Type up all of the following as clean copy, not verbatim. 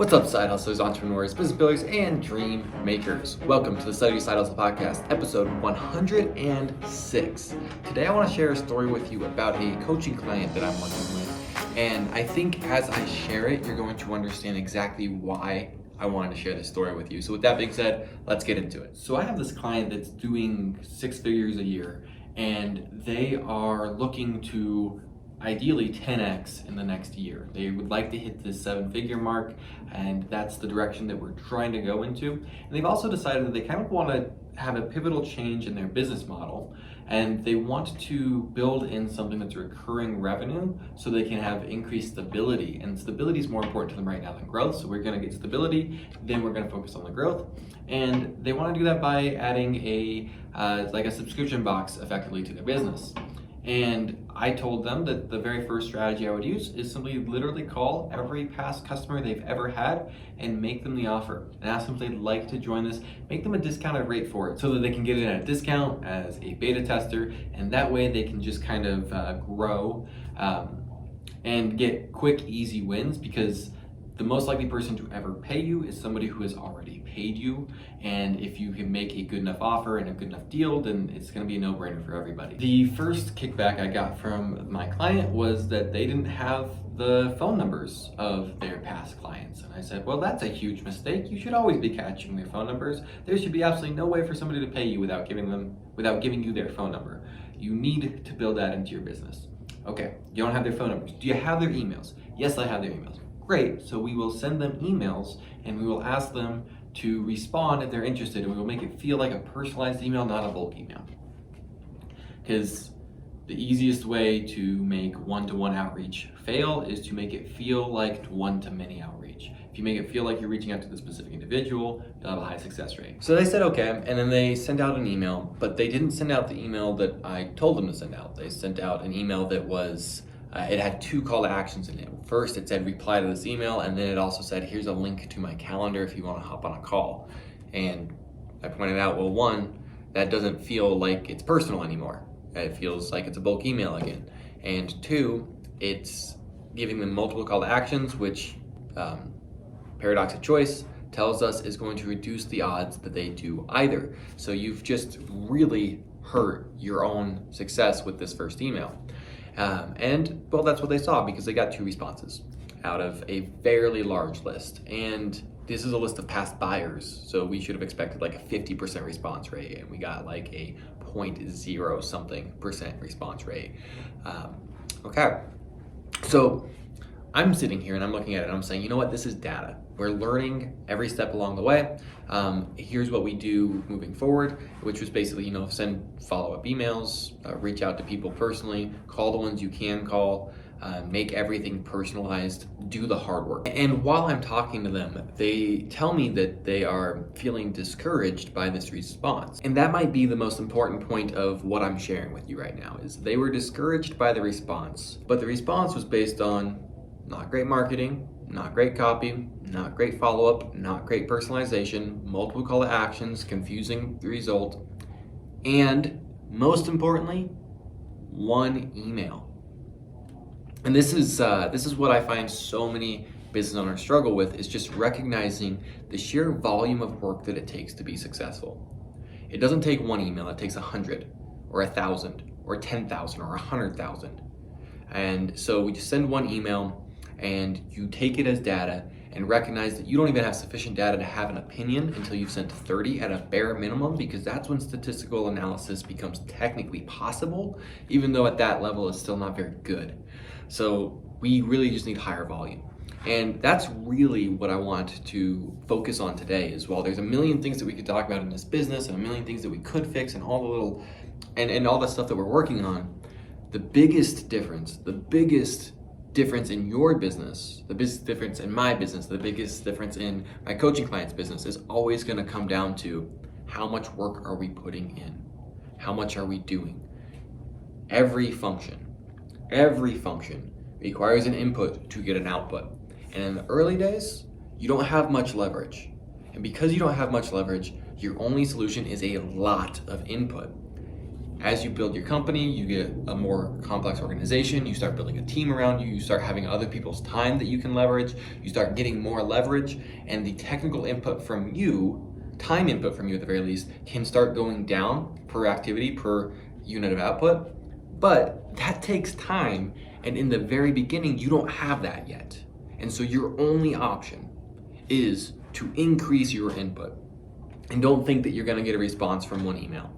What's up, side hustlers, entrepreneurs, business builders, and dream makers? Welcome to the Study Side Hustle Podcast, episode 106. Today, I want to share a story with you about a coaching client that I'm working with. And I think as I share it, you're going to understand exactly why I wanted to share this story with you. So with that being said, let's get into it. So I have this client that's doing 6 figures a year, and they are looking to ideally 10x in the next year. They would like to hit the 7-figure mark, and that's the direction that we're trying to go into. And they've also decided that they kind of want to have a pivotal change in their business model, and they want to build in something that's recurring revenue so they can have increased stability. And stability is more important to them right now than growth. So we're going to get stability, then we're going to focus on the growth. And they want to do that by adding a subscription box effectively to their business. And I told them that the very first strategy I would use is simply literally call every past customer they've ever had and make them the offer and ask them if they'd like to join this, make them a discounted rate for it so that they can get it at a discount as a beta tester, and that way they can just kind of grow and get quick, easy wins, because the most likely person to ever pay you is somebody who has already paid you. And if you can make a good enough offer and a good enough deal, then it's going to be a no-brainer for everybody. The first kickback I got from my client was that they didn't have the phone numbers of their past clients. And I said, well, that's a huge mistake. You should always be catching their phone numbers. There should be absolutely no way for somebody to pay you without giving you their phone number. You need to build that into your business. Okay, you don't have their phone numbers. Do you have their emails? Yes, I have their emails. Great, so we will send them emails and we will ask them to respond if they're interested, and we will make it feel like a personalized email, not a bulk email. Because the easiest way to make one-to-one outreach fail is to make it feel like one-to-many outreach. If you make it feel like you're reaching out to the specific individual, you'll have a high success rate. So they said okay, and then they sent out an email, but they didn't send out the email that I told them to send out. They sent out an email that was it had 2 call to actions in it. First, it said reply to this email, and then it also said here's a link to my calendar if you want to hop on a call. And I pointed out, well, 1, that doesn't feel like it's personal anymore. It feels like it's a bulk email again. And 2, it's giving them multiple call to actions, which paradox of choice tells us is going to reduce the odds that they do either. So you've just really hurt your own success with this first email. And well, that's what they saw, because they got 2 responses out of a fairly large list. And this is a list of past buyers, so we should have expected like a 50% response rate, and we got like a 0.0 something percent response rate. Okay, so I'm sitting here and I'm looking at it and I'm saying, you know what, this is data. We're learning every step along the way. Here's what we do moving forward, which was basically, send follow-up emails, reach out to people personally, call the ones you can call, make everything personalized, do the hard work. And while I'm talking to them, they tell me that they are feeling discouraged by this response. And that might be the most important point of what I'm sharing with you right now, is they were discouraged by the response, but the response was based on not great marketing, not great copy, not great follow-up, not great personalization, multiple call to actions, confusing the result, and most importantly, 1 email. And this is what I find so many business owners struggle with, is just recognizing the sheer volume of work that it takes to be successful. It doesn't take 1 email, it takes 100 or 1,000 or 10,000 or 100,000. And so we just send 1 email, and you take it as data and recognize that you don't even have sufficient data to have an opinion until you've sent 30 at a bare minimum, because that's when statistical analysis becomes technically possible, even though at that level it's still not very good. So we really just need higher volume. And that's really what I want to focus on today, is while there's a million things that we could talk about in this business and a million things that we could fix and all the little and all the stuff that we're working on, the biggest difference in your business, the biggest difference in my business, the biggest difference in my coaching clients' business is always going to come down to how much work are we putting in? How much are we doing? Every function requires an input to get an output. And in the early days, you don't have much leverage. And because you don't have much leverage, your only solution is a lot of input. As you build your company, you get a more complex organization, you start building a team around you, you start having other people's time that you can leverage, you start getting more leverage, and the technical input from you, time input from you at the very least, can start going down per activity, per unit of output. But that takes time, and in the very beginning, you don't have that yet. And so your only option is to increase your input. And don't think that you're gonna get a response from one email.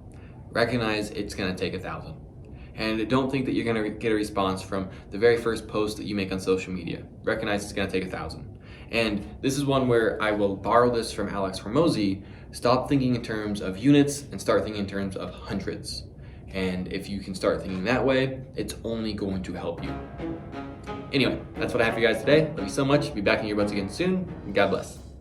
Recognize it's gonna take 1,000. And don't think that you're gonna get a response from the very first post that you make on social media. Recognize it's gonna take 1,000. And this is one where I will borrow this from Alex Hormozi. Stop thinking in terms of units and start thinking in terms of hundreds. And if you can start thinking that way, it's only going to help you. Anyway, that's what I have for you guys today. Love you so much. Be back in your butts again soon. God bless.